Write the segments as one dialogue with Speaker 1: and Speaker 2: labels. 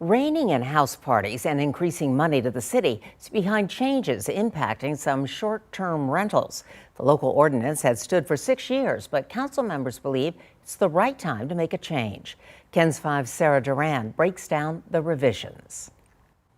Speaker 1: Reining in house parties and increasing money to the city is behind changes impacting some short-term rentals. The local ordinance has stood for 6 years, but council members believe it's the right time to make a change. KENS 5's Sarah Duran breaks down the revisions.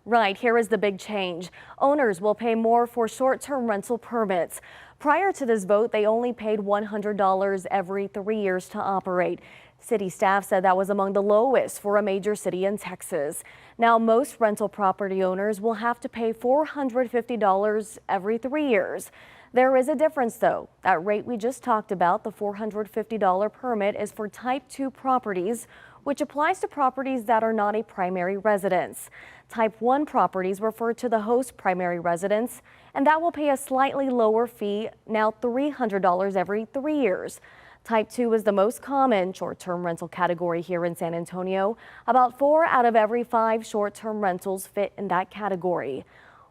Speaker 2: Right, here is the big change. Owners will pay more for short-term rental permits. Prior to this vote, they only paid $100 every 3 years to operate. City staff said that was among the lowest for a major city in Texas. Now, most rental property owners will have to pay $450 every 3 years. There is a difference, though. That rate we just talked about, the $450 permit, is for Type 2 properties, which applies to properties that are not a primary residence. Type 1 properties refer to the host primary residence, and that will pay a slightly lower fee, now $300 every 3 years. Type 2 is the most common short-term rental category here in San Antonio. About 4 out of every 5 short-term rentals fit in that category.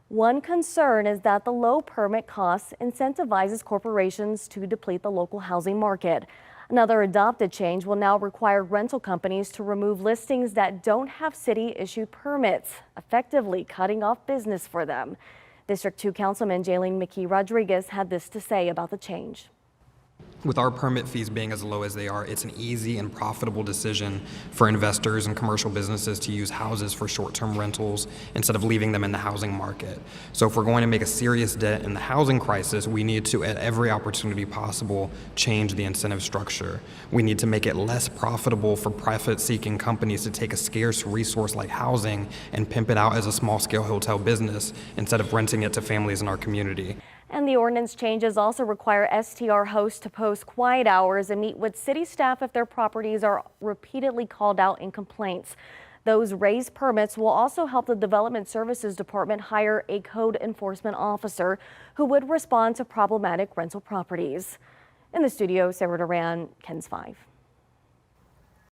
Speaker 2: One concern is that the low permit cost incentivizes corporations to deplete the local housing market. Another adopted change will now require rental companies to remove listings that don't have city-issued permits, effectively cutting off business for them. District 2 Councilman Jaylene McKee Rodriguez had this to say about the change.
Speaker 3: With our permit fees being as low as they are, it's an easy and profitable decision for investors and commercial businesses to use houses for short-term rentals instead of leaving them in the housing market. So if we're going to make a serious dent in the housing crisis, we need to, at every opportunity possible, change the incentive structure. We need to make it less profitable for profit-seeking companies to take a scarce resource like housing and pimp it out as a small-scale hotel business instead of renting it to families in our community.
Speaker 2: And the ordinance changes also require STR hosts to post quiet hours and meet with city staff if their properties are repeatedly called out in complaints. Those raised permits will also help the Development Services Department hire a code enforcement officer who would respond to problematic rental properties. In the studio, Sarah Duran, KENS 5.